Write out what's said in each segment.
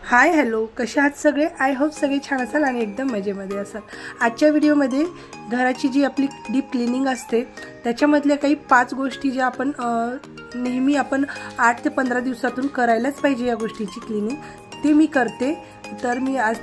Hi hello, कशा आहात सगळे? आय होप सगळे छान असाल आणि एकदम मजेमध्ये असाल। आजच्या व्हिडिओमध्ये घराची जी आपली डीप क्लिनिंग असते त्याच्यामधल्या काही 5 गोष्टी ज्या आपण नेहमी 8 ते 15 दिवसातून करायलाच पाहिजे या गोष्टीची क्लिनिंग ते मी करते। तर मी आज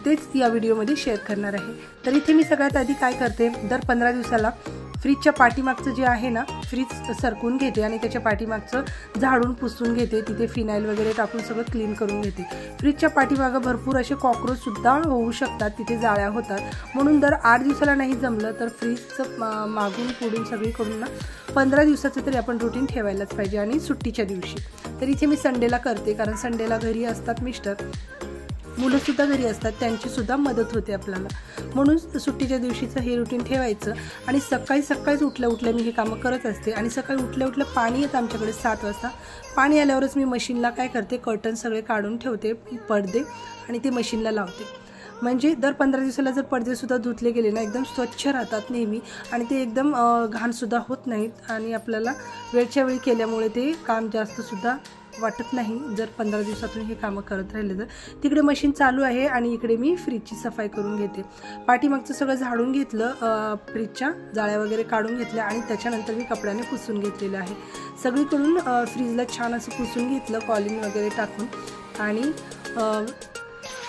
तेच या व्हिडिओमध्ये शेअर करणार आहे। तर इथे मी सगळ्यात आधी काय करते, दर 15 दिवसाला फ्रीजच्या पाठीमागचं जे आहे ना, फ्रीज सरकून घेते आणि त्याच्या पाठीमागचं झाडून पुसून घेते। तिथे फिनाईल वगैरे टाकून सगळं क्लीन करून घेते। फ्रीजच्या पाठीमागं भरपूर असे कॉकरोच सुद्धा होऊ शकतात, तिथे जाळ्या होतात, म्हणून दर 8 दिवसाला नाही जमलं तर फ्रीजचं मागून पुढून सगळीकडून ना 15 दिवसाचं तरी आपण रुटीन ठेवायलाच पाहिजे। आणि सुट्टीच्या दिवशी तर इथे मी संडेला करते, कारण संडेला घरी असतात मिस्टर, मुलं सुद्धा घरी असतात, त्यांची सुद्धा मदत होते आपल्याला, म्हणून सुट्टीच्या दिवशीचं हे रुटीन ठेवायचं। आणि सकाळीच उठल्या मी हे कामं करत असते। आणि सकाळी उठल्या पाणी येतं आमच्याकडे 7 वाजता। पाणी आल्यावरच मी मशीनला काय करते, कर्टन सगळे काढून ठेवते, पडदे, आणि ते मशीनला लावते। म्हणजे दर 15 दिवसाला जर पडदेसुद्धा धुतले गेले ना, एकदम स्वच्छ राहतात नेहमी, आणि ते एकदम घाणसुद्धा होत नाहीत, आणि आपल्याला वेळच्या वेळी केल्यामुळे ते काम जास्तसुद्धा वाटत नाही। जर 15 दिवसातून हे कामं करत राहिले तर तिकडे मशीन चालू आहे आणि इकडे मी फ्रीजची सफाई करून घेते। पाठीमागचं सगळं झाडून घेतलं, फ्रीजच्या जाळ्या वगैरे काढून घेतल्या, आणि त्याच्यानंतर मी कपड्याने पुसून घेतलेलं आहे। सगळीकडून फ्रीजला छान असं पुसून घेतलं कॉलिंग वगैरे टाकून। आणि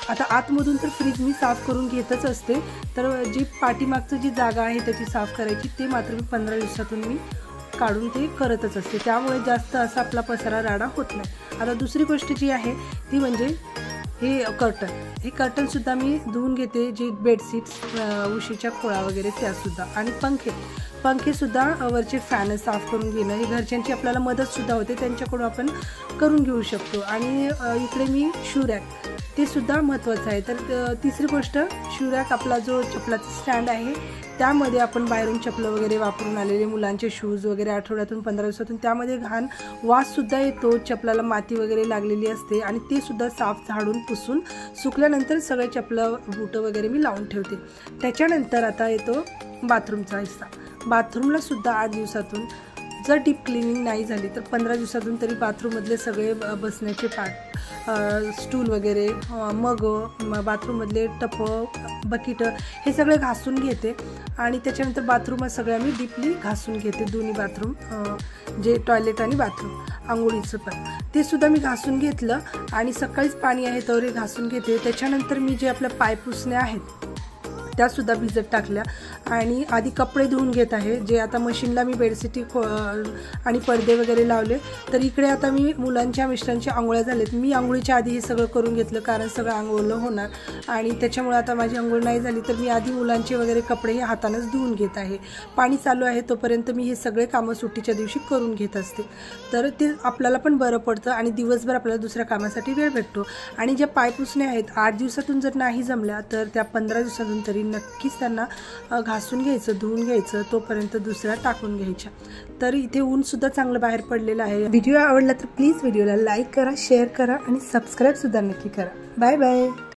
आता आतमधून तर फ्रीज मी साफ करून घेतच असते, तर जी पाठीमागचं जी जागा आहे त्याची साफ करायची ते मात्र मी 15 दिवसातून मी काढून ते करतच असते, त्यामुळे जास्त असा आपला पसारा राडा होत नाही। आता दुसरी गोष्ट जी आहे ती म्हणजे हे कर्टनसुद्धा मी धुवून घेते, जे बेडशीट्स, उशीच्या खोळा वगैरे त्यासुद्धा, आणि पंखेसुद्धा वरचे फॅन साफ करून घेणं, हे घरच्यांची आपल्याला मदतसुद्धा होते, त्यांच्याकडून आपण करून घेऊ शकतो। आणि इकडे मी शू रॅक, ते सुद्धा महत्त्वाचं आहे। तर तिसरी गोष्ट, शू रॅक आपला जो चपलाचा स्टँड आहे त्यामध्ये आपण बाहेरून चपलं वगैरे वापरून आलेले मुलांचे शूज वगैरे आठवड्यातून 15 दिवसातून त्यामध्ये घाण वाससुद्धा येतो, चपलाला माती वगैरे लागलेली असते, आणि ते सुद्धा साफ झाडून पुसून सुकल्यानंतर सगळे चपलं बूटं वगैरे मी लावून ठेवते। त्याच्यानंतर आता येतो बाथरूमचा हिस्सा। बाथरूमला सुद्धा 8 दिवसातून जर डीप क्लिनिंग नाही झाली तर 15 दिवसातून तरी बाथरूममधले सगळे बसण्याचे स्टूल वगैरे, मग बाथरूममधले टपं, बकेटं हे सगळे घासून घेते। आणि त्याच्यानंतर बाथरूम सगळ्या मी डीपली घासून घेते, दोन्ही बाथरूम, जे टॉयलेट आणि बाथरूम, आंघोळीचं पण ते सुद्धा मी घासून घेतलं। आणि सकाळीच पाणी आहे तर घासून घेते। त्याच्यानंतर मी जे आपल्या पाय पुसण्या आहेत त्यासुद्धा भिजत टाकल्या, आणि आधी कपडे धुवून घेत आहे, जे आता मशीनला मी बेडशीटी आणि पडदे वगैरे लावले। तर इकडे आता मी मुलांच्या मिस्टरांच्या आंघोळ्या झालेत, मी आंघोळीच्या आधी हे सगळं करून घेतलं, कारण सगळं आंघोळलं होणार, आणि त्याच्यामुळे आता माझी आंघोळ नाही झाली तर मी आधी मुलांचे वगैरे कपडे हे हातानंच धुवून घेत आहे। पाणी चालू आहे तोपर्यंत मी हे सगळे कामं सुट्टीच्या दिवशी करून घेत असते, तर ते आपल्याला पण बरं पडतं, आणि दिवसभर आपल्याला दुसऱ्या कामासाठी वेळ भेटतो। आणि ज्या पाय पुसण्या आहेत 8 दिवसातून जर नाही जमल्या तर त्या 15 दिवसातून तरी नक्कीच त्यांना घासून घ्यायचं, धुवून घ्यायचं, तोपर्यंत दुसऱ्या टाकून घ्यायच्या। तर इथे ऊन सुद्धा चांगलं बाहेर पडलेलं आहे। व्हिडिओ आवडला तर प्लीज व्हिडिओला लाईक करा, शेअर करा, आणि सबस्क्राईब सुद्धा नक्की करा। Bye bye.